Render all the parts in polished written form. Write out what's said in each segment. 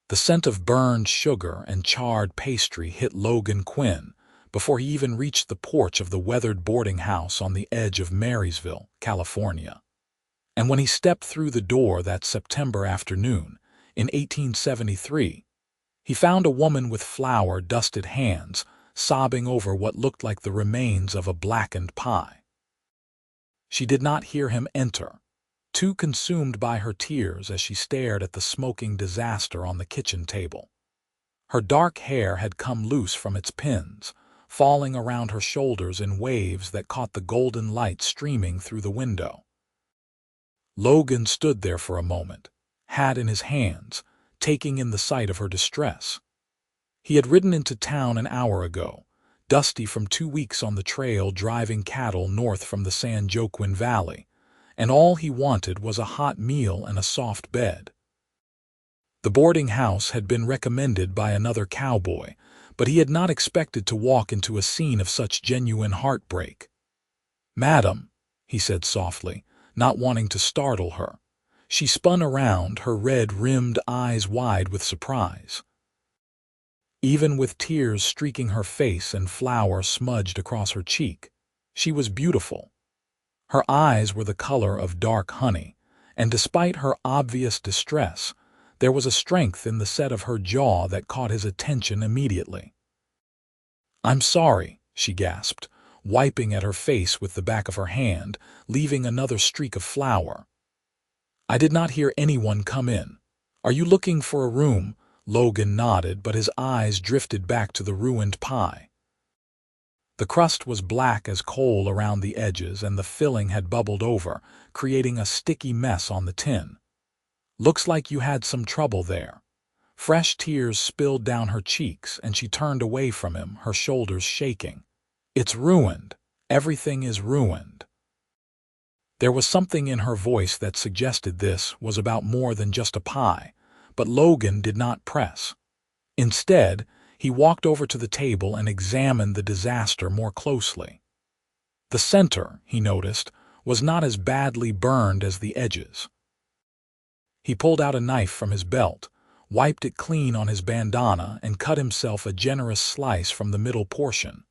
The scent of burned sugar and charred pastry hit Logan Quinn before he even reached the porch of the weathered boarding house on the edge of Marysville, California. And when he stepped through the door that September afternoon in 1873, he found a woman with flour-dusted hands sobbing over what looked like the remains of a blackened pie. She did not hear him enter, too consumed by her tears as she stared at the smoking disaster on the kitchen table. Her dark hair had come loose from its pins, falling around her shoulders in waves that caught the golden light streaming through the window. Logan stood there for a moment, hat in his hands, taking in the sight of her distress. He had ridden into town an hour ago, dusty from 2 weeks on the trail driving cattle north from the San Joaquin Valley, and all he wanted was a hot meal and a soft bed. The boarding house had been recommended by another cowboy, but he had not expected to walk into a scene of such genuine heartbreak. "Madam," he said softly, not wanting to startle her. She spun around, her red-rimmed eyes wide with surprise. Even with tears streaking her face and flour smudged across her cheek, she was beautiful. Her eyes were the color of dark honey, and despite her obvious distress, there was a strength in the set of her jaw that caught his attention immediately. "I'm sorry," she gasped, wiping at her face with the back of her hand, leaving another streak of flour. "I did not hear anyone come in. Are you looking for a room?" Logan nodded, but his eyes drifted back to the ruined pie. The crust was black as coal around the edges, and the filling had bubbled over, creating a sticky mess on the tin. "Looks like you had some trouble there." Fresh tears spilled down her cheeks, and she turned away from him, her shoulders shaking. "It's ruined. Everything is ruined." There was something in her voice that suggested this was about more than just a pie, but Logan did not press. Instead, he walked over to the table and examined the disaster more closely. The center, he noticed, was not as badly burned as the edges. He pulled out a knife from his belt, wiped it clean on his bandana, and cut himself a generous slice from the middle portion.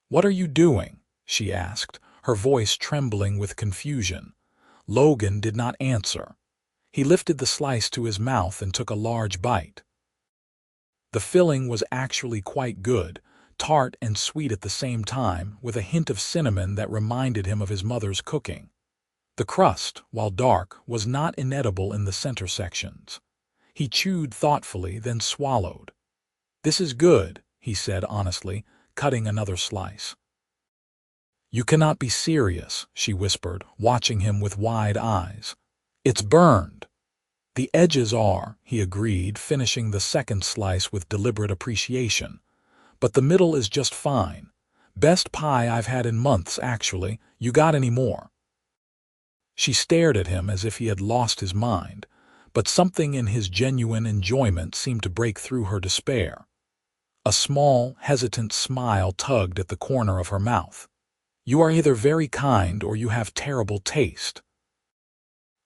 "What are you doing?" she asked, her voice trembling with confusion. Logan did not answer. He lifted the slice to his mouth and took a large bite. The filling was actually quite good, tart and sweet at the same time, with a hint of cinnamon that reminded him of his mother's cooking. The crust, while dark, was not inedible in the center sections. He chewed thoughtfully, then swallowed. "This is good," he said honestly, cutting another slice. "You cannot be serious," she whispered, watching him with wide eyes. "It's burned." "The edges are," he agreed, finishing the second slice with deliberate appreciation. "But the middle is just fine. Best pie I've had in months, actually. You got any more?" She stared at him as if he had lost his mind, but something in his genuine enjoyment seemed to break through her despair. A small, hesitant smile tugged at the corner of her mouth. "You are either very kind or you have terrible taste."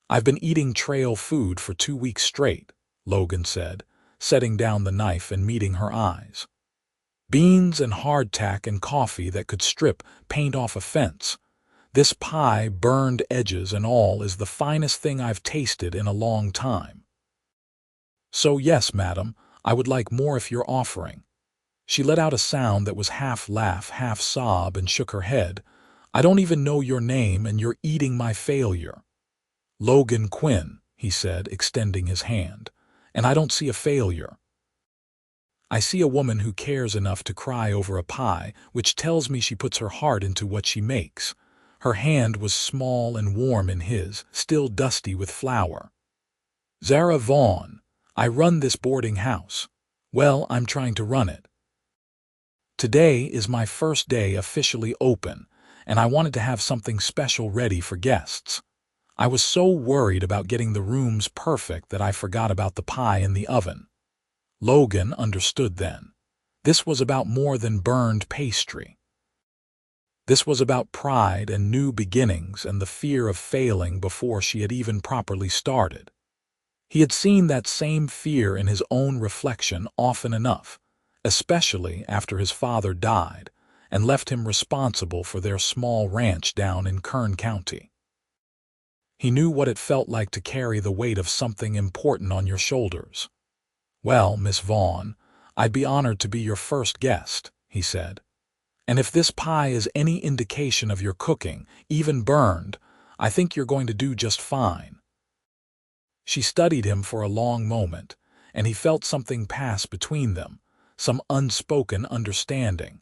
"I've been eating trail food for 2 weeks straight," Logan said, setting down the knife and meeting her eyes. "Beans and hardtack and coffee that could strip paint off a fence. This pie, burned edges and all, is the finest thing I've tasted in a long time." "So yes, madam, I would like more if you're offering." She let out a sound that was half laugh, half sob, and shook her head. "I don't even know your name, and you're eating my failure." "Logan Quinn," he said, extending his hand, "and I don't see a failure. I see a woman who cares enough to cry over a pie, which tells me she puts her heart into what she makes." Her hand was small and warm in his, still dusty with flour. "Zara Vaughn. I run this boarding house. Well, I'm trying to run it. Today is my first day officially open, and I wanted to have something special ready for guests. I was so worried about getting the rooms perfect that I forgot about the pie in the oven." Logan understood then. This was about more than burned pastry. This was about pride and new beginnings and the fear of failing before she had even properly started. He had seen that same fear in his own reflection often enough, especially after his father died and left him responsible for their small ranch down in Kern County. He knew what it felt like to carry the weight of something important on your shoulders. "Well, Miss Vaughn, I'd be honored to be your first guest," he said. "And if this pie is any indication of your cooking, even burned, I think you're going to do just fine." She studied him for a long moment, and he felt something pass between them, some unspoken understanding.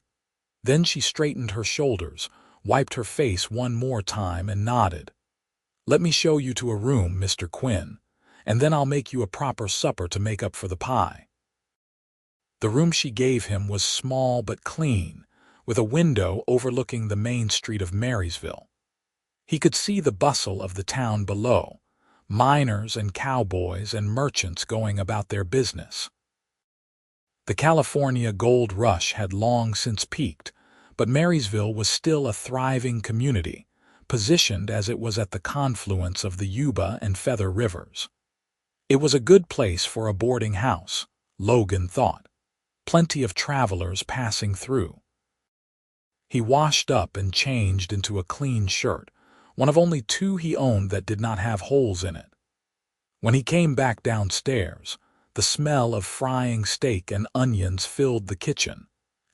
Then she straightened her shoulders, wiped her face one more time, and nodded. "Let me show you to a room, Mr. Quinn, and then I'll make you a proper supper to make up for the pie." The room she gave him was small but clean, with a window overlooking the main street of Marysville. He could see the bustle of the town below, miners and cowboys and merchants going about their business. The California gold rush had long since peaked, but Marysville was still a thriving community, positioned as it was at the confluence of the Yuba and Feather Rivers. It was a good place for a boarding house, Logan thought. Plenty of travelers passing through. He washed up and changed into a clean shirt, one of only two he owned that did not have holes in it. When he came back downstairs, the smell of frying steak and onions filled the kitchen,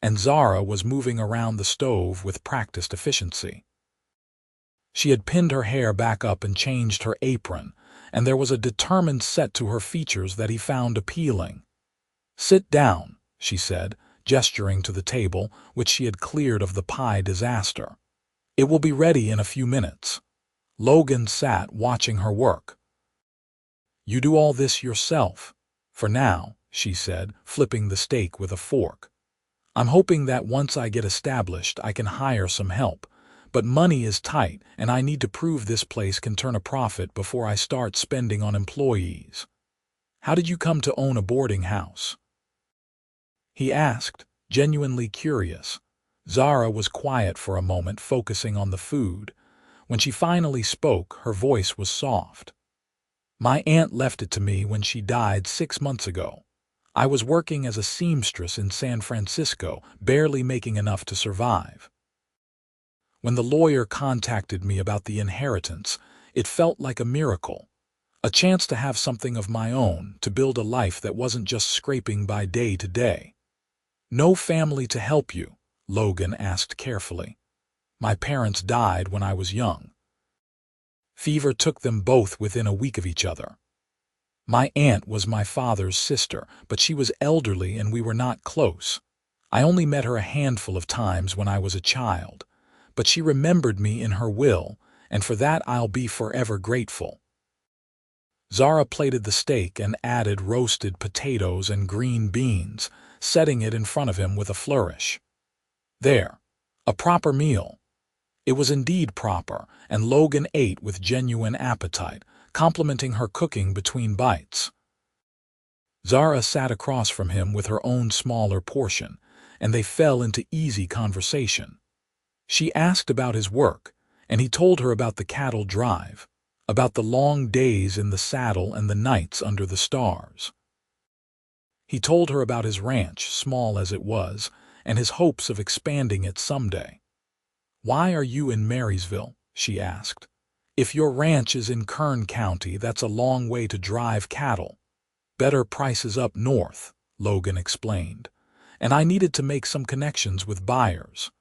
and Zara was moving around the stove with practiced efficiency. She had pinned her hair back up and changed her apron, and there was a determined set to her features that he found appealing. "Sit down," she said, gesturing to the table, which she had cleared of the pie disaster. "It will be ready in a few minutes." Logan sat watching her work. "You do all this yourself?" "For now," she said, flipping the steak with a fork. "I'm hoping that once I get established I can hire some help, but money is tight and I need to prove this place can turn a profit before I start spending on employees." "How did you come to own a boarding house?" he asked, genuinely curious. Zara was quiet for a moment, focusing on the food. When she finally spoke, her voice was soft. "My aunt left it to me when she died 6 months ago. I was working as a seamstress in San Francisco, barely making enough to survive. When the lawyer contacted me about the inheritance, it felt like a miracle. A chance to have something of my own, to build a life that wasn't just scraping by day to day." "No family to help you?" Logan asked carefully. "My parents died when I was young. Fever took them both within a week of each other. My aunt was my father's sister, but she was elderly and we were not close. I only met her a handful of times when I was a child, but she remembered me in her will, and for that I'll be forever grateful." Zara plated the steak and added roasted potatoes and green beans, setting it in front of him with a flourish. "There, a proper meal." It was indeed proper, and Logan ate with genuine appetite, complimenting her cooking between bites. Zara sat across from him with her own smaller portion, and they fell into easy conversation. She asked about his work, and he told her about the cattle drive, about the long days in the saddle and the nights under the stars. He told her about his ranch, small as it was, and his hopes of expanding it someday. "Why are you in Marysville?" she asked. "If your ranch is in Kern County, that's a long way to drive cattle." "Better prices up north," Logan explained, "and I needed to make some connections with buyers.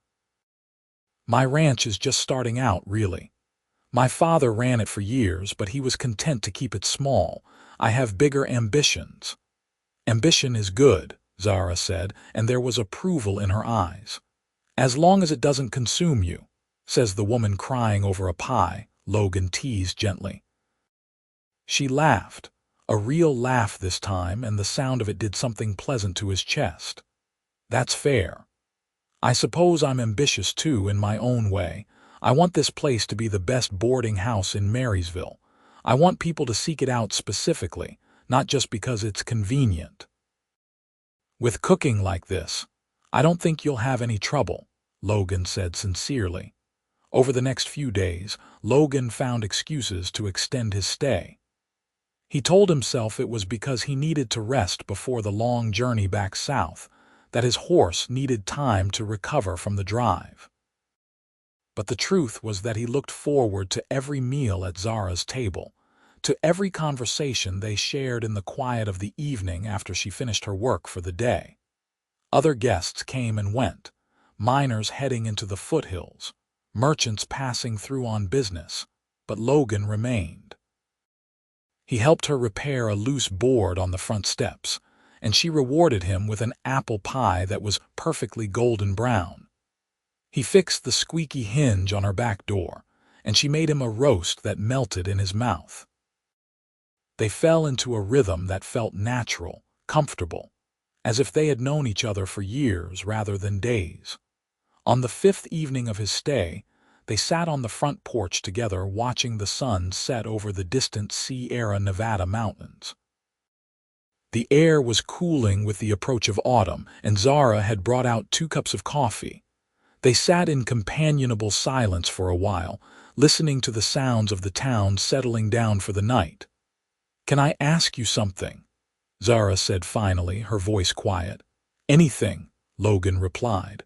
My ranch is just starting out, really. My father ran it for years, but he was content to keep it small. I have bigger ambitions." "Ambition is good," Zara said, and there was approval in her eyes. "As long as it doesn't consume you," says the woman crying over a pie, Logan teased gently. She laughed, a real laugh this time, and the sound of it did something pleasant to his chest. "That's fair. I suppose I'm ambitious too, in my own way. I want this place to be the best boarding house in Marysville. I want people to seek it out specifically, not just because it's convenient. With cooking like this, I don't think you'll have any trouble," Logan said sincerely. Over the next few days, Logan found excuses to extend his stay. He told himself it was because he needed to rest before the long journey back south, that his horse needed time to recover from the drive. But the truth was that he looked forward to every meal at Zara's table, to every conversation they shared in the quiet of the evening after she finished her work for the day. Other guests came and went, miners heading into the foothills, merchants passing through on business, but Logan remained. He helped her repair a loose board on the front steps, and she rewarded him with an apple pie that was perfectly golden brown. He fixed the squeaky hinge on her back door, and she made him a roast that melted in his mouth. They fell into a rhythm that felt natural, comfortable, as if they had known each other for years rather than days. On the 5th evening of his stay, they sat on the front porch together watching the sun set over the distant Sierra Nevada mountains. The air was cooling with the approach of autumn, and Zara had brought out 2 cups of coffee. They sat in companionable silence for a while, listening to the sounds of the town settling down for the night. "Can I ask you something?" Zara said finally, her voice quiet. "Anything," Logan replied.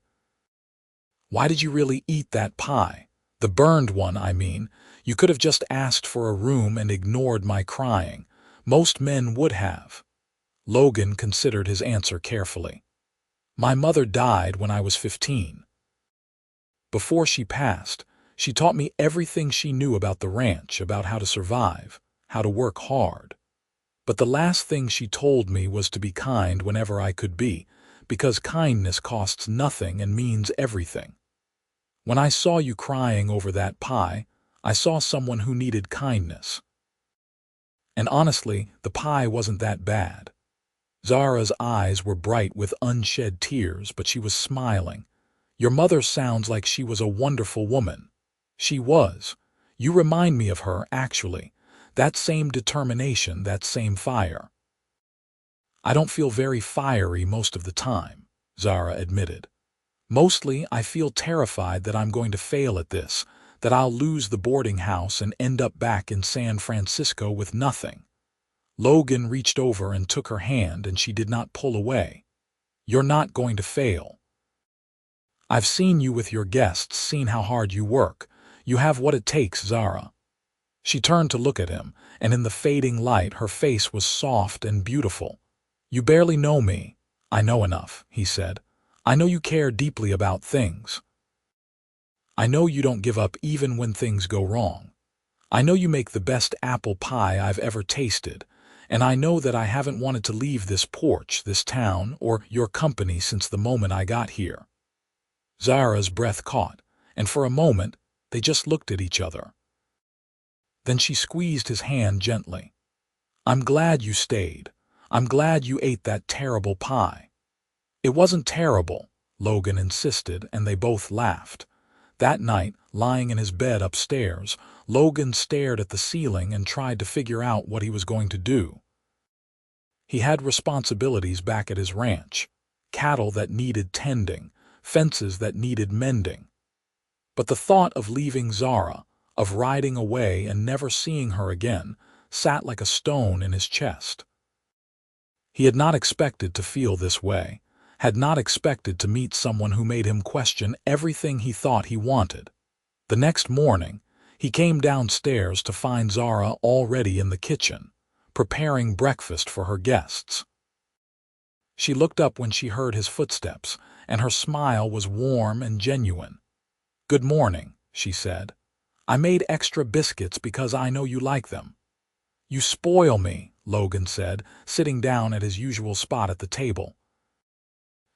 "Why did you really eat that pie? The burned one, I mean. You could have just asked for a room and ignored my crying. Most men would have." Logan considered his answer carefully. "My mother died when I was 15. Before she passed, she taught me everything she knew about the ranch, about how to survive, how to work hard. But the last thing she told me was to be kind whenever I could be, because kindness costs nothing and means everything. When I saw you crying over that pie, I saw someone who needed kindness. And honestly, the pie wasn't that bad." Zara's eyes were bright with unshed tears, but she was smiling. "Your mother sounds like she was a wonderful woman." "She was. You remind me of her, actually. That same determination, that same fire." "I don't feel very fiery most of the time," Zara admitted. "Mostly, I feel terrified that I'm going to fail at this, that I'll lose the boarding house and end up back in San Francisco with nothing." Logan reached over and took her hand, and she did not pull away. "You're not going to fail. I've seen you with your guests, seen how hard you work. You have what it takes, Zara." She turned to look at him, and in the fading light her face was soft and beautiful. "You barely know me." "I know enough," he said. "I know you care deeply about things. I know you don't give up even when things go wrong. I know you make the best apple pie I've ever tasted, and I know that I haven't wanted to leave this porch, this town, or your company since the moment I got here." Zara's breath caught, and for a moment they just looked at each other. Then she squeezed his hand gently. "I'm glad you stayed. I'm glad you ate that terrible pie." "It wasn't terrible," Logan insisted, and they both laughed. That night, lying in his bed upstairs, Logan stared at the ceiling and tried to figure out what he was going to do. He had responsibilities back at his ranch, cattle that needed tending, fences that needed mending. But the thought of leaving Zara, of riding away and never seeing her again, sat like a stone in his chest. He had not expected to feel this way, had not expected to meet someone who made him question everything he thought he wanted. The next morning, he came downstairs to find Zara already in the kitchen, preparing breakfast for her guests. She looked up when she heard his footsteps, and her smile was warm and genuine. "Good morning," she said. "I made extra biscuits because I know you like them." "You spoil me," Logan said, sitting down at his usual spot at the table.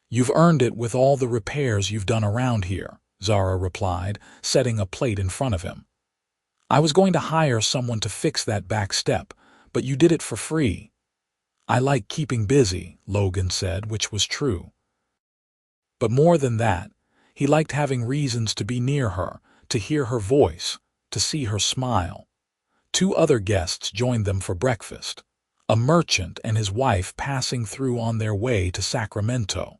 "You've earned it with all the repairs you've done around here," Zara replied, setting a plate in front of him. "I was going to hire someone to fix that back step, but you did it for free." "I like keeping busy," Logan said, which was true. But more than that, he liked having reasons to be near her, to hear her voice, to see her smile. 2 other guests joined them for breakfast, a merchant and his wife passing through on their way to Sacramento.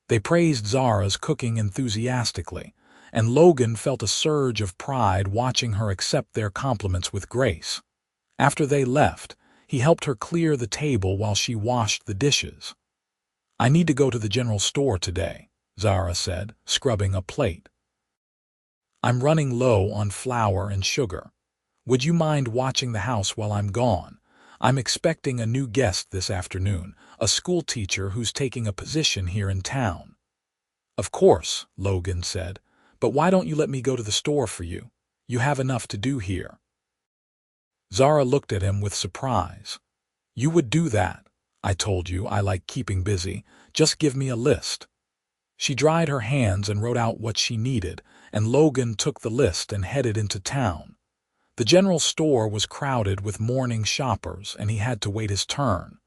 They praised Zara's cooking enthusiastically, and Logan felt a surge of pride watching her accept their compliments with grace. After they left, he helped her clear the table while she washed the dishes. "I need to go to the general store today," Zara said, scrubbing a plate. "I'm running low on flour and sugar. Would you mind watching the house while I'm gone? I'm expecting a new guest this afternoon, a school teacher who's taking a position here in town." "Of course," Logan said, "but why don't you let me go to the store for you? You have enough to do here." Zara looked at him with surprise. "You would do that? I told you I like keeping busy. Just give me a list." She dried her hands and wrote out what she needed, and Logan took the list and headed into town. The general store was crowded with morning shoppers, and he had to wait his turn.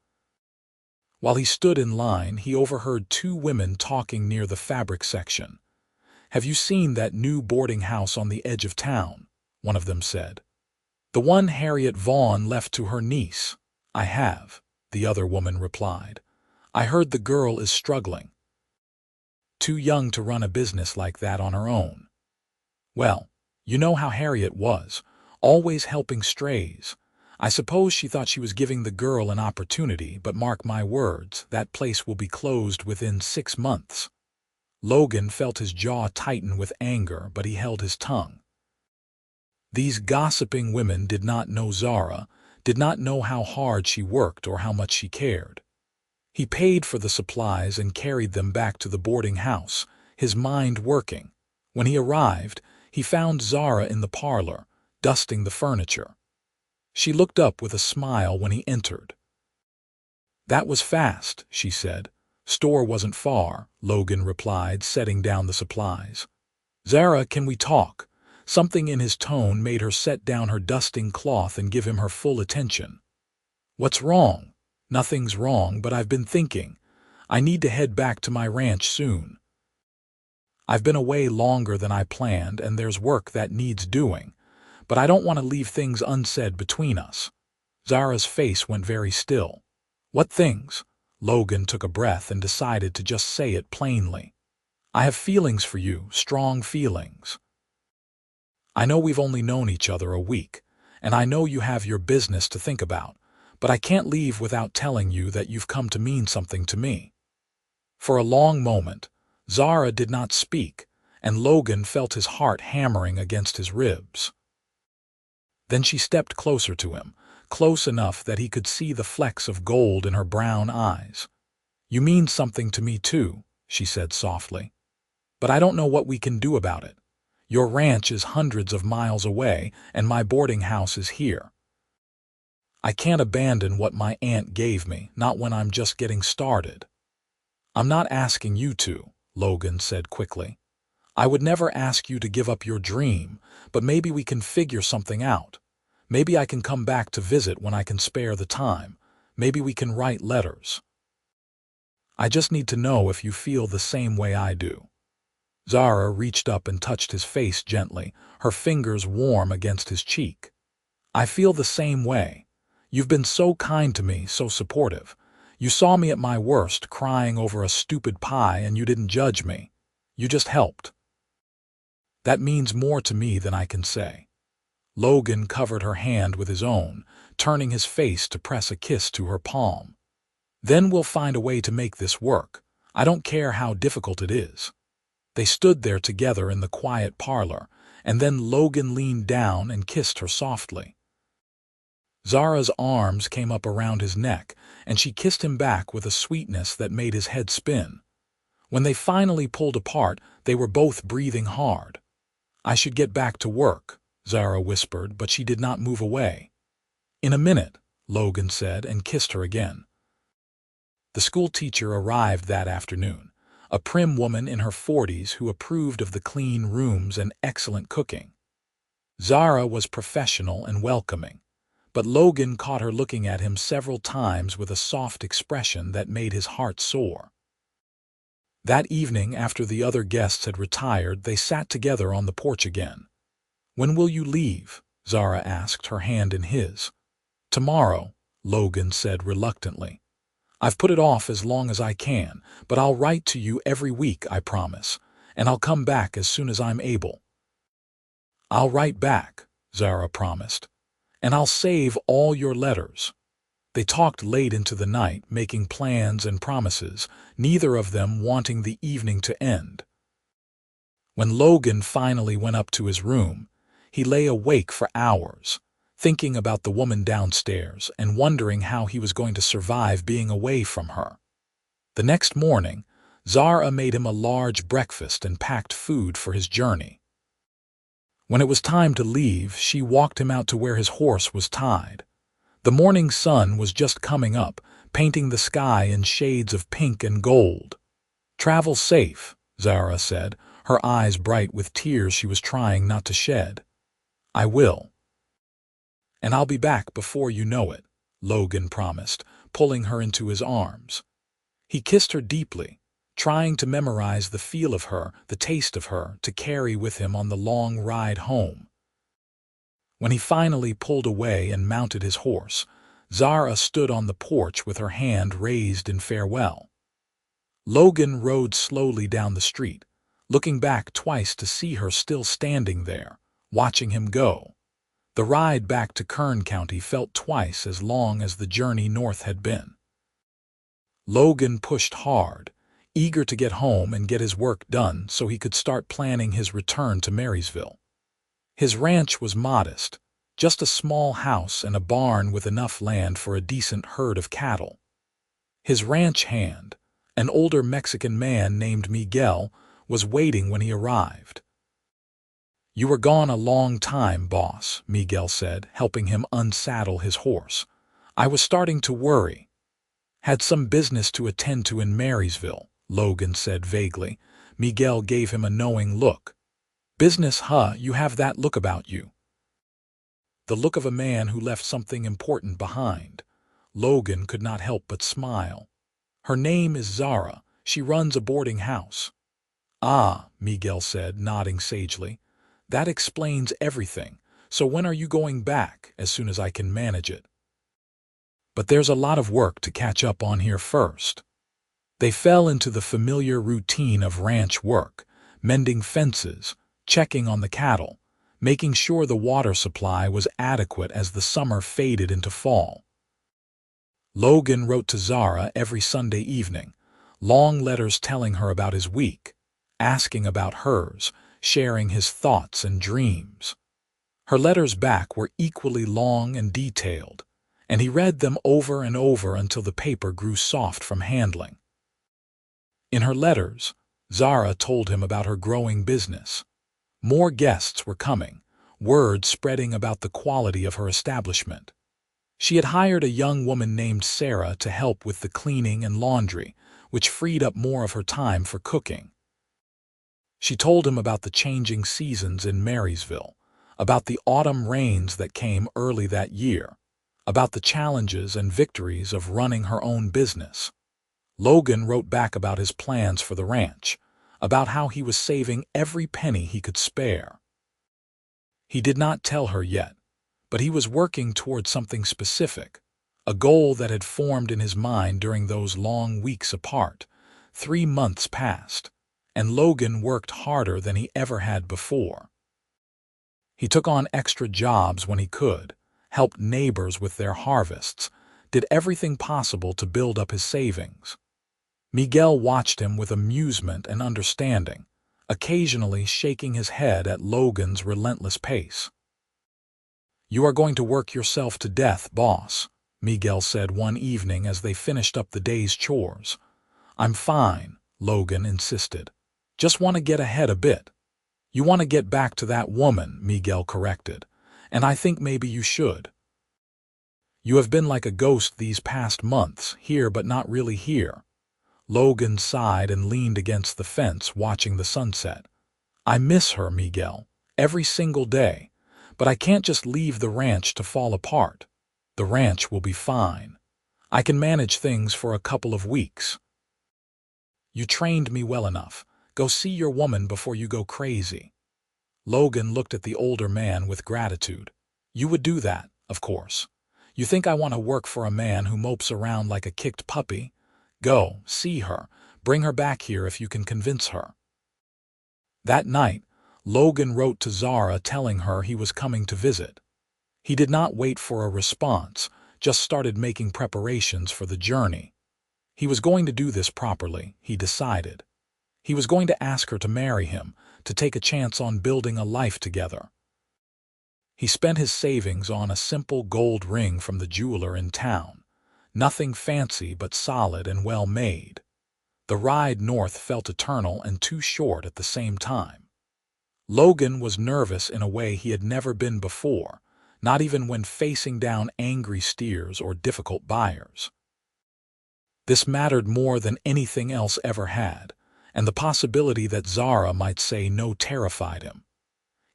While he stood in line, he overheard two women talking near the fabric section. "Have you seen that new boarding house on the edge of town?" one of them said. "The one Harriet Vaughn left to her niece." "I have," the other woman replied. "I heard the girl is struggling. Too young to run a business like that on her own." "Well, you know how Harriet was, always helping strays. I suppose she thought she was giving the girl an opportunity, but mark my words, that place will be closed within 6 months. Logan felt his jaw tighten with anger, but he held his tongue. These gossiping women did not know Zara, did not know how hard she worked or how much she cared. He paid for the supplies and carried them back to the boarding house, his mind working. When he arrived, he found Zara in the parlor, dusting the furniture. She looked up with a smile when he entered. "That was fast," she said. "Store wasn't far," Logan replied, setting down the supplies. "Zara, can we talk?" Something in his tone made her set down her dusting cloth and give him her full attention. "What's wrong?" "Nothing's wrong, but I've been thinking. I need to head back to my ranch soon. I've been away longer than I planned, and there's work that needs doing, but I don't want to leave things unsaid between us." Zara's face went very still. "What things?" Logan took a breath and decided to just say it plainly. "I have feelings for you, strong feelings. I know we've only known each other a week, and I know you have your business to think about, but I can't leave without telling you that you've come to mean something to me." For a long moment, Zara did not speak, and Logan felt his heart hammering against his ribs. Then she stepped closer to him, close enough that he could see the flecks of gold in her brown eyes. "You mean something to me too," she said softly. "But I don't know what we can do about it. Your ranch is hundreds of miles away, and my boarding house is here. I can't abandon what my aunt gave me, not when I'm just getting started." "I'm not asking you to," Logan said quickly. "I would never ask you to give up your dream, but maybe we can figure something out. Maybe I can come back to visit when I can spare the time. Maybe we can write letters. I just need to know if you feel the same way I do." Zara reached up and touched his face gently, her fingers warm against his cheek. "I feel the same way. You've been so kind to me, so supportive. You saw me at my worst, crying over a stupid pie, and you didn't judge me. You just helped. That means more to me than I can say." Logan covered her hand with his own, turning his face to press a kiss to her palm. "Then we'll find a way to make this work. I don't care how difficult it is." They stood there together in the quiet parlor, and then Logan leaned down and kissed her softly. Zara's arms came up around his neck, and she kissed him back with a sweetness that made his head spin. When they finally pulled apart, they were both breathing hard. "I should get back to work," Zara whispered, but she did not move away. "In a minute," Logan said, and kissed her again. The school teacher arrived that afternoon, a prim woman in her 40s who approved of the clean rooms and excellent cooking. Zara was professional and welcoming, but Logan caught her looking at him several times with a soft expression that made his heart soar. That evening, after the other guests had retired, they sat together on the porch again. "When will you leave?" Zara asked, her hand in his. "Tomorrow," Logan said reluctantly. "I've put it off as long as I can, but I'll write to you every week, I promise, and I'll come back as soon as I'm able." "I'll write back," Zara promised. and I'll save all your letters." They talked late into the night, making plans and promises, neither of them wanting the evening to end. When Logan finally went up to his room, he lay awake for hours, thinking about the woman downstairs and wondering how he was going to survive being away from her. The next morning, Zara made him a large breakfast and packed food for his journey. When it was time to leave, she walked him out to where his horse was tied. The morning sun was just coming up, painting the sky in shades of pink and gold. "Travel safe," Zara said, her eyes bright with tears she was trying not to shed. "I will. And I'll be back before you know it," Logan promised, pulling her into his arms. He kissed her deeply, trying to memorize the feel of her, the taste of her, to carry with him on the long ride home. When he finally pulled away and mounted his horse, Zara stood on the porch with her hand raised in farewell. Logan rode slowly down the street, looking back twice to see her still standing there, watching him go. The ride back to Kern County felt twice as long as the journey north had been. Logan pushed hard, eager to get home and get his work done so he could start planning his return to Marysville. His ranch was modest, just a small house and a barn with enough land for a decent herd of cattle. His ranch hand, an older Mexican man named Miguel, was waiting when he arrived. "You were gone a long time, boss," Miguel said, helping him unsaddle his horse. "I was starting to worry." "Had some business to attend to in Marysville," Logan said vaguely. Miguel gave him a knowing look. "Business, huh? You have that look about you." The look of a man who left something important behind. Logan could not help but smile. "Her name is Zara. She runs a boarding house." "Ah," Miguel said, nodding sagely. "That explains everything. So when are you going back? As soon as I can manage it." "But there's a lot of work to catch up on here first." They fell into the familiar routine of ranch work, mending fences, checking on the cattle, making sure the water supply was adequate as the summer faded into fall. Logan wrote to Zara every Sunday evening, long letters telling her about his week, asking about hers, sharing his thoughts and dreams. Her letters back were equally long and detailed, and he read them over and over until the paper grew soft from handling. In her letters, Zara told him about her growing business. More guests were coming, word spreading about the quality of her establishment. She had hired a young woman named Sarah to help with the cleaning and laundry, which freed up more of her time for cooking. She told him about the changing seasons in Marysville, about the autumn rains that came early that year, about the challenges and victories of running her own business. Logan wrote back about his plans for the ranch, about how he was saving every penny he could spare. He did not tell her yet, but he was working toward something specific, a goal that had formed in his mind during those long weeks apart. 3 months passed, and Logan worked harder than he ever had before. He took on extra jobs when he could, helped neighbors with their harvests, did everything possible to build up his savings. Miguel watched him with amusement and understanding, occasionally shaking his head at Logan's relentless pace. "You are going to work yourself to death, boss," Miguel said one evening as they finished up the day's chores. "I'm fine," Logan insisted. "Just want to get ahead a bit." "You want to get back to that woman," Miguel corrected, "and I think maybe you should. You have been like a ghost these past months, here but not really here." Logan sighed and leaned against the fence, watching the sunset. "I miss her, Miguel, every single day, but I can't just leave the ranch to fall apart. The ranch will be fine. I can manage things for a couple of weeks." "You trained me well enough. Go see your woman before you go crazy." Logan looked at the older man with gratitude. "You would do that, of course. You think I want to work for a man who mopes around like a kicked puppy? Go, see her. Bring her back here if you can convince her." That night, Logan wrote to Zara telling her he was coming to visit. He did not wait for a response, just started making preparations for the journey. He was going to do this properly, he decided. He was going to ask her to marry him, to take a chance on building a life together. He spent his savings on a simple gold ring from the jeweler in town. Nothing fancy but solid and well made. The ride north felt eternal and too short at the same time. Logan was nervous in a way he had never been before, not even when facing down angry steers or difficult buyers. This mattered more than anything else ever had, and the possibility that Zara might say no terrified him.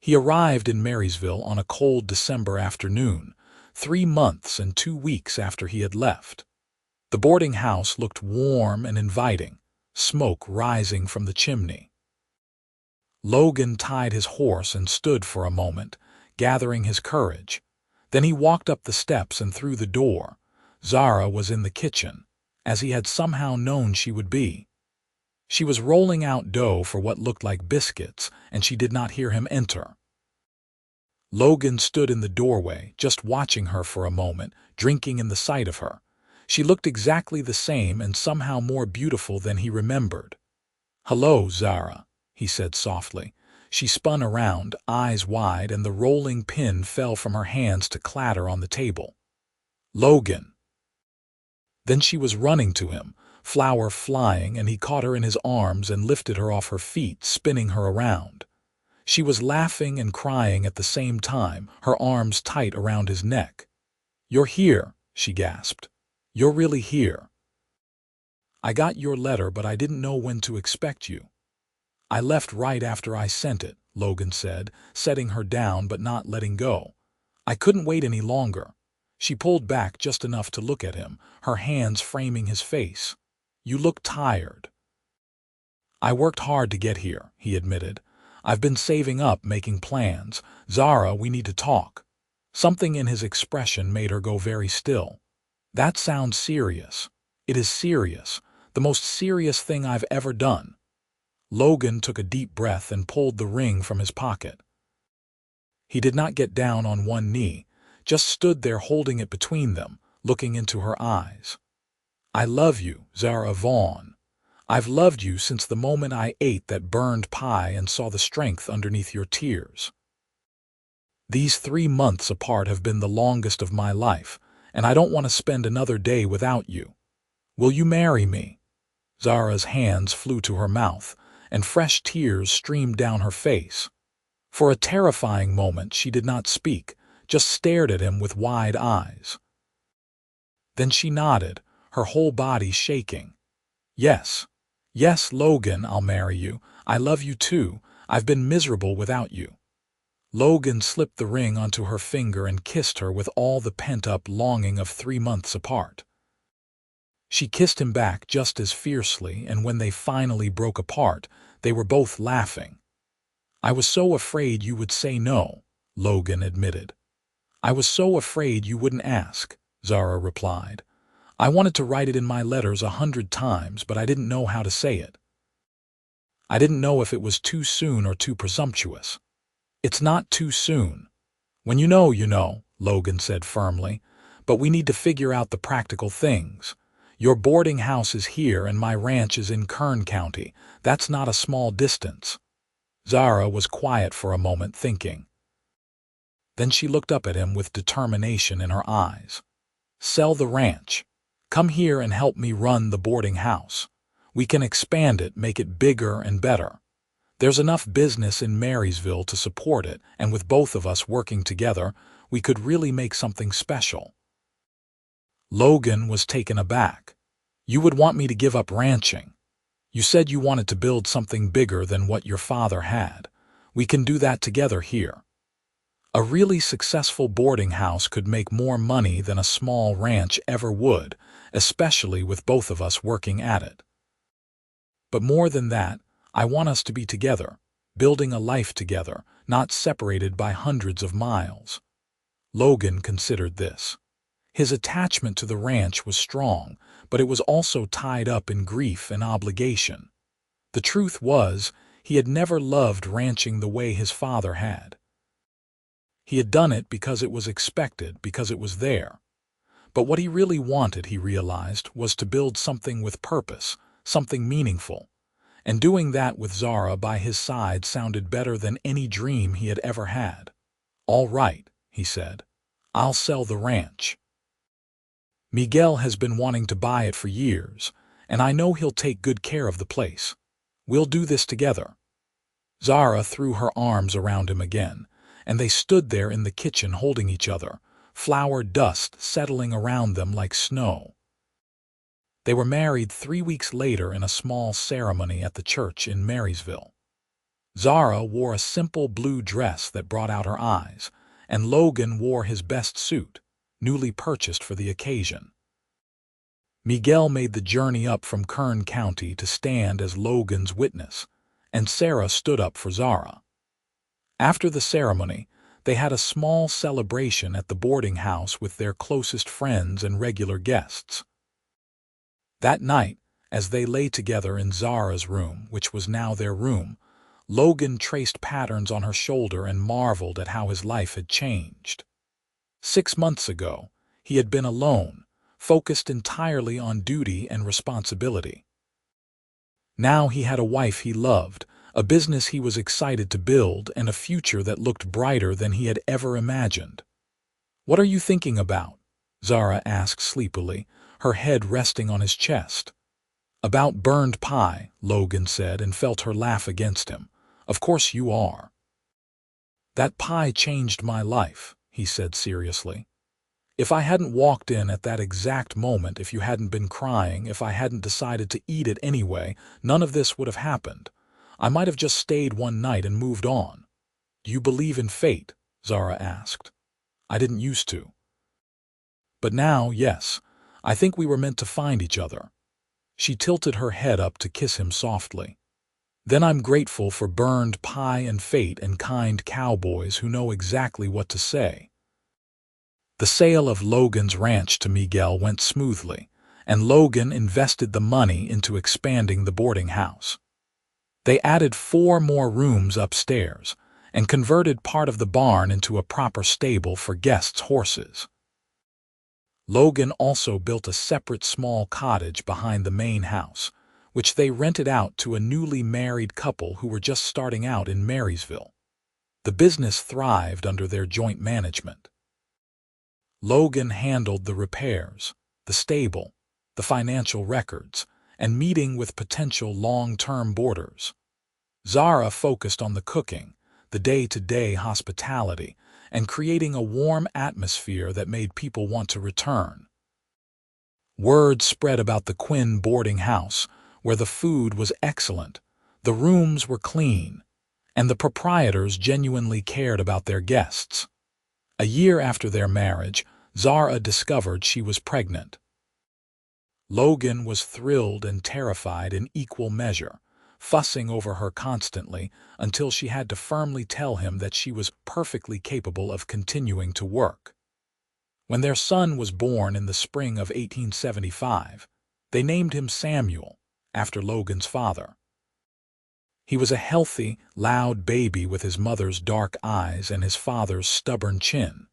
He arrived in Marysville on a cold December afternoon, 3 months and 2 weeks after he had left. The boarding house looked warm and inviting, smoke rising from the chimney. Logan tied his horse and stood for a moment, gathering his courage. Then he walked up the steps and through the door. Zara was in the kitchen, as he had somehow known she would be. She was rolling out dough for what looked like biscuits, and she did not hear him enter. Logan stood in the doorway, just watching her for a moment, drinking in the sight of her. She looked exactly the same and somehow more beautiful than he remembered. "Hello, Zara," he said softly. She spun around, eyes wide, and the rolling pin fell from her hands to clatter on the table. "Logan." Then she was running to him, flour flying, and he caught her in his arms and lifted her off her feet, spinning her around. She was laughing and crying at the same time, her arms tight around his neck. "You're here," she gasped. "You're really here. I got your letter, but I didn't know when to expect you." "I left right after I sent it," Logan said, setting her down but not letting go. "I couldn't wait any longer." She pulled back just enough to look at him, her hands framing his face. "You look tired." "I worked hard to get here," he admitted. "I've been saving up, making plans. Zara, we need to talk." Something in his expression made her go very still. "That sounds serious." "It is serious. The most serious thing I've ever done." Logan took a deep breath and pulled the ring from his pocket. He did not get down on one knee, just stood there holding it between them, looking into her eyes. "I love you, Zara Vaughn. I've loved you since the moment I ate that burned pie and saw the strength underneath your tears. These 3 months apart have been the longest of my life, and I don't want to spend another day without you. Will you marry me?" Zara's hands flew to her mouth, and fresh tears streamed down her face. For a terrifying moment she did not speak, just stared at him with wide eyes. Then she nodded, her whole body shaking. "Yes. Yes, Logan, I'll marry you. I love you too. I've been miserable without you." Logan slipped the ring onto her finger and kissed her with all the pent-up longing of 3 months apart. She kissed him back just as fiercely, and when they finally broke apart, they were both laughing. "I was so afraid you would say no," Logan admitted. "I was so afraid you wouldn't ask," Zara replied. "I wanted to write it in my letters 100 times, but I didn't know how to say it. I didn't know if it was too soon or too presumptuous." "It's not too soon. When you know," Logan said firmly. "But we need to figure out the practical things. Your boarding house is here and my ranch is in Kern County. That's not a small distance." Zara was quiet for a moment, thinking. Then she looked up at him with determination in her eyes. "Sell the ranch. Come here and help me run the boarding house. We can expand it, make it bigger and better. There's enough business in Marysville to support it, and with both of us working together, we could really make something special." Logan was taken aback. "You would want me to give up ranching? You said you wanted to build something bigger than what your father had. We can do that together here. A really successful boarding house could make more money than a small ranch ever would, especially with both of us working at it. But more than that, I want us to be together, building a life together, not separated by hundreds of miles." Logan considered this. His attachment to the ranch was strong, but it was also tied up in grief and obligation. The truth was, he had never loved ranching the way his father had. He had done it because it was expected, because it was there. But what he really wanted, he realized, was to build something with purpose, something meaningful. And doing that with Zara by his side sounded better than any dream he had ever had. "All right," he said. "I'll sell the ranch. Miguel has been wanting to buy it for years, and I know he'll take good care of the place. We'll do this together." Zara threw her arms around him again, and they stood there in the kitchen holding each other, flour dust settling around them like snow. They were married 3 weeks later in a small ceremony at the church in Marysville. Zara wore a simple blue dress that brought out her eyes, and Logan wore his best suit, newly purchased for the occasion. Miguel made the journey up from Kern County to stand as Logan's witness, and Sarah stood up for Zara. After the ceremony, they had a small celebration at the boarding house with their closest friends and regular guests. That night, as they lay together in Zara's room, which was now their room, Logan traced patterns on her shoulder and marveled at how his life had changed. 6 months ago, he had been alone, focused entirely on duty and responsibility. Now he had a wife he loved, a business he was excited to build, and a future that looked brighter than he had ever imagined. "What are you thinking about?" Zara asked sleepily, her head resting on his chest. "About burned pie," Logan said, and felt her laugh against him. "Of course you are." "That pie changed my life," he said seriously. "If I hadn't walked in at that exact moment, if you hadn't been crying, if I hadn't decided to eat it anyway, none of this would have happened. I might have just stayed one night and moved on." "Do you believe in fate?" Zara asked. "I didn't used to. But now, yes, I think we were meant to find each other." She tilted her head up to kiss him softly. "Then I'm grateful for burned pie and fate and kind cowboys who know exactly what to say." The sale of Logan's ranch to Miguel went smoothly, and Logan invested the money into expanding the boarding house. They added 4 more rooms upstairs and converted part of the barn into a proper stable for guests' horses. Logan also built a separate small cottage behind the main house, which they rented out to a newly married couple who were just starting out in Marysville. The business thrived under their joint management. Logan handled the repairs, the stable, the financial records, and meeting with potential long-term boarders. Zara focused on the cooking, the day-to-day hospitality, and creating a warm atmosphere that made people want to return. Word spread about the Quinn boarding house, where the food was excellent, the rooms were clean, and the proprietors genuinely cared about their guests. A year after their marriage, Zara discovered she was pregnant. Logan was thrilled and terrified in equal measure, fussing over her constantly until she had to firmly tell him that she was perfectly capable of continuing to work. When their son was born in the spring of 1875, they named him Samuel, after Logan's father. He was a healthy, loud baby with his mother's dark eyes and his father's stubborn chin.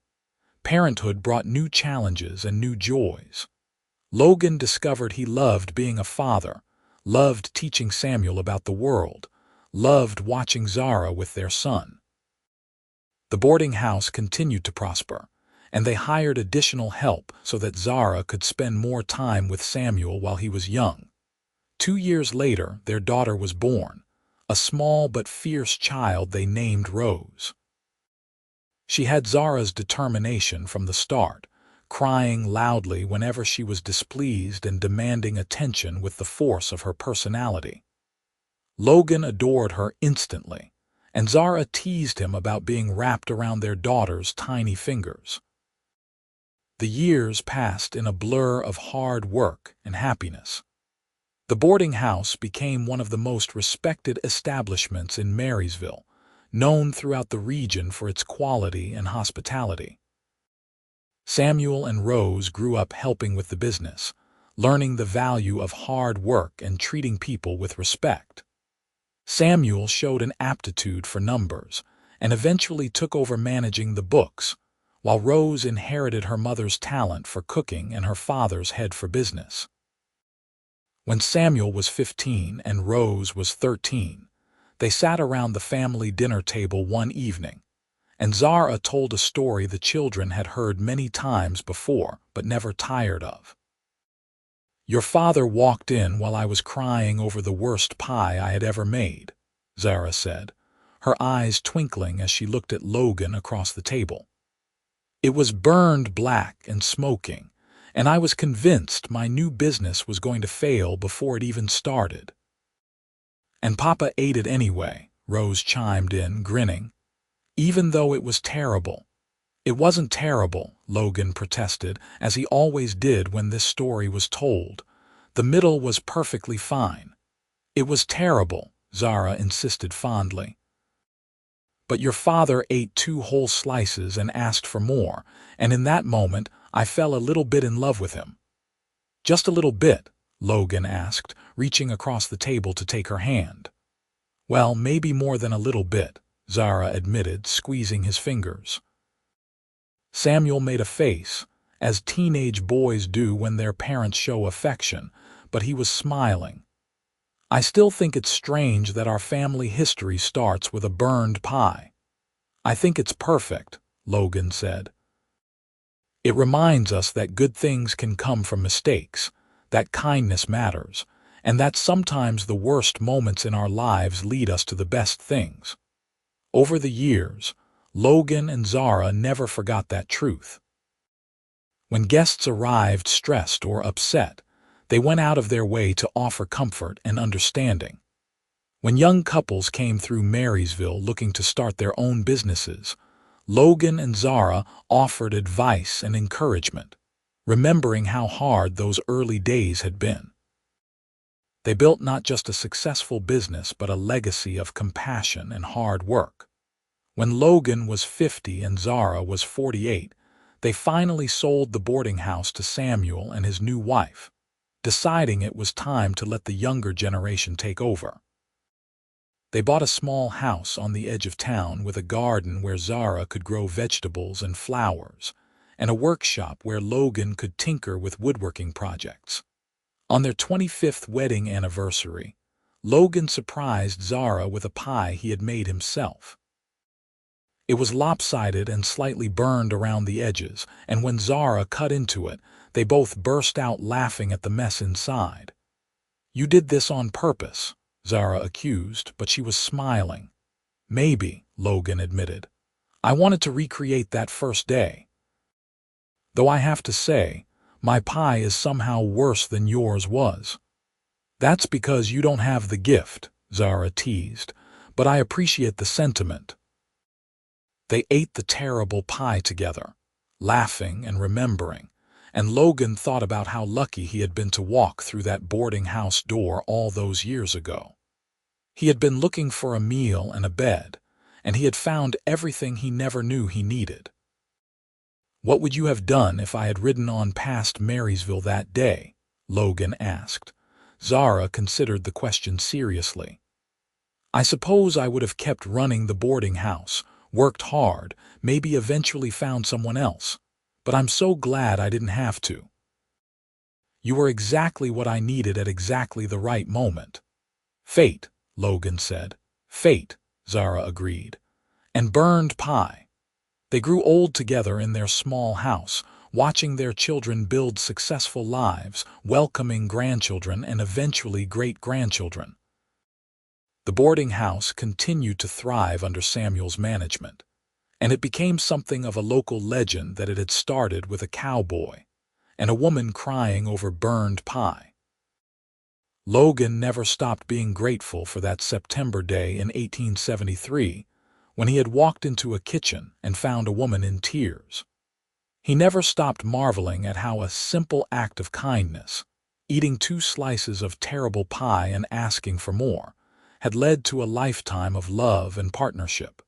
Parenthood brought new challenges and new joys. Logan discovered he loved being a father, loved teaching Samuel about the world, loved watching Zara with their son. The boarding house continued to prosper, and they hired additional help so that Zara could spend more time with Samuel while he was young. 2 years later, their daughter was born, a small but fierce child they named Rose. She had Zara's determination from the start, crying loudly whenever she was displeased and demanding attention with the force of her personality. Logan adored her instantly, and Zara teased him about being wrapped around their daughter's tiny fingers. The years passed in a blur of hard work and happiness. The boarding house became one of the most respected establishments in Marysville, known throughout the region for its quality and hospitality. Samuel and Rose grew up helping with the business, learning the value of hard work and treating people with respect. Samuel showed an aptitude for numbers, and eventually took over managing the books, while Rose inherited her mother's talent for cooking and her father's head for business. When Samuel was 15 and Rose was 13, they sat around the family dinner table one evening, and Zara told a story the children had heard many times before but never tired of. "Your father walked in while I was crying over the worst pie I had ever made," Zara said, her eyes twinkling as she looked at Logan across the table. "It was burned black and smoking, and I was convinced my new business was going to fail before it even started." "And Papa ate it anyway," Rose chimed in, grinning. "Even though it was terrible." "It wasn't terrible," Logan protested, as he always did when this story was told. "The middle was perfectly fine." "It was terrible," Zara insisted fondly. "But your father ate 2 whole slices and asked for more, and in that moment I fell a little bit in love with him." "Just a little bit?" Logan asked, reaching across the table to take her hand. "Well, maybe more than a little bit," Zara admitted, squeezing his fingers. Samuel made a face, as teenage boys do when their parents show affection, but he was smiling. "I still think it's strange that our family history starts with a burned pie." "I think it's perfect," Logan said. "It reminds us that good things can come from mistakes, that kindness matters, and that sometimes the worst moments in our lives lead us to the best things." Over the years, Logan and Zara never forgot that truth. When guests arrived stressed or upset, they went out of their way to offer comfort and understanding. When young couples came through Marysville looking to start their own businesses, Logan and Zara offered advice and encouragement, remembering how hard those early days had been. They built not just a successful business but a legacy of compassion and hard work. When Logan was 50 and Zara was 48, they finally sold the boarding house to Samuel and his new wife, deciding it was time to let the younger generation take over. They bought a small house on the edge of town with a garden where Zara could grow vegetables and flowers, and a workshop where Logan could tinker with woodworking projects. On their 25th wedding anniversary, Logan surprised Zara with a pie he had made himself. It was lopsided and slightly burned around the edges, and when Zara cut into it, they both burst out laughing at the mess inside. "You did this on purpose," Zara accused, but she was smiling. "Maybe," Logan admitted. "I wanted to recreate that first day. Though I have to say, my pie is somehow worse than yours was." "That's because you don't have the gift," Zara teased, "but I appreciate the sentiment." They ate the terrible pie together, laughing and remembering, and Logan thought about how lucky he had been to walk through that boarding house door all those years ago. He had been looking for a meal and a bed, and he had found everything he never knew he needed. "What would you have done if I had ridden on past Marysville that day?" Logan asked. Zara considered the question seriously. "I suppose I would have kept running the boarding house, worked hard, maybe eventually found someone else. But I'm so glad I didn't have to." "You were exactly what I needed at exactly the right moment." "Fate," Logan said. "Fate," Zara agreed. "And burned pie." They grew old together in their small house, watching their children build successful lives, welcoming grandchildren and eventually great-grandchildren. The boarding house continued to thrive under Samuel's management, and it became something of a local legend that it had started with a cowboy and a woman crying over burned pie. Logan never stopped being grateful for that September day in 1873 when he had walked into a kitchen and found a woman in tears. He never stopped marveling at how a simple act of kindness, eating 2 slices of terrible pie and asking for more, had led to a lifetime of love and partnership.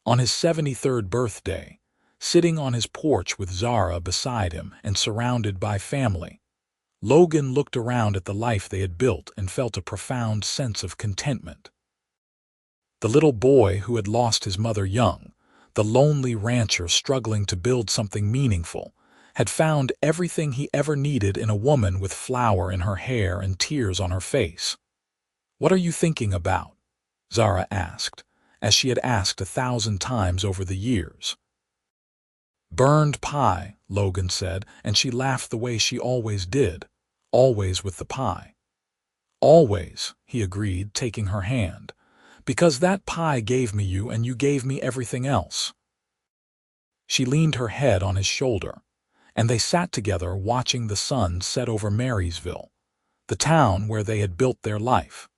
On his 73rd birthday, sitting on his porch with Zara beside him and surrounded by family, Logan looked around at the life they had built and felt a profound sense of contentment. The little boy who had lost his mother young, the lonely rancher struggling to build something meaningful, had found everything he ever needed in a woman with flour in her hair and tears on her face. "What are you thinking about?" Zara asked, as she had asked 1,000 times over the years. "Burned pie," Logan said, and she laughed the way she always did, always with the pie. "Always," he agreed, taking her hand, "because that pie gave me you and you gave me everything else." She leaned her head on his shoulder, and they sat together watching the sun set over Marysville, the town where they had built their life,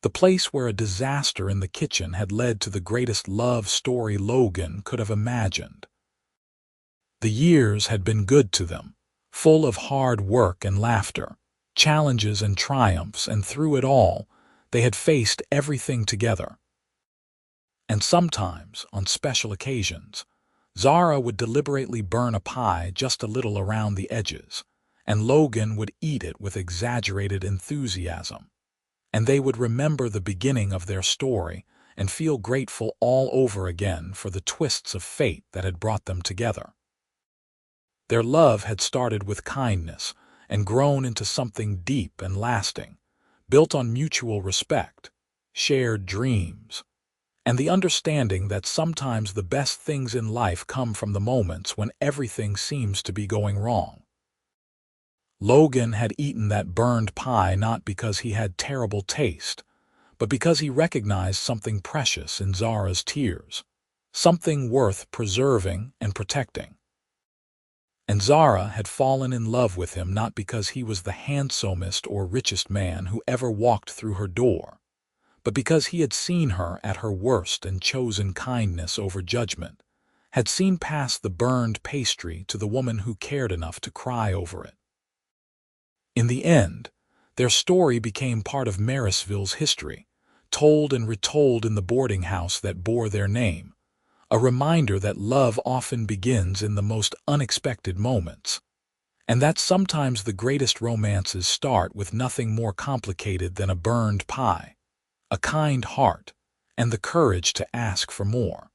the place where a disaster in the kitchen had led to the greatest love story Logan could have imagined. The years had been good to them, full of hard work and laughter, challenges and triumphs, and through it all, they had faced everything together. And sometimes, on special occasions, Zara would deliberately burn a pie just a little around the edges, and Logan would eat it with exaggerated enthusiasm. And they would remember the beginning of their story and feel grateful all over again for the twists of fate that had brought them together. Their love had started with kindness and grown into something deep and lasting, built on mutual respect, shared dreams, and the understanding that sometimes the best things in life come from the moments when everything seems to be going wrong. Logan had eaten that burned pie not because he had terrible taste, but because he recognized something precious in Zara's tears, something worth preserving and protecting. And Zara had fallen in love with him not because he was the handsomest or richest man who ever walked through her door, but because he had seen her at her worst and chosen kindness over judgment, had seen past the burned pastry to the woman who cared enough to cry over it. In the end, their story became part of Marysville's history, told and retold in the boarding house that bore their name, a reminder that love often begins in the most unexpected moments, and that sometimes the greatest romances start with nothing more complicated than a burned pie, a kind heart, and the courage to ask for more.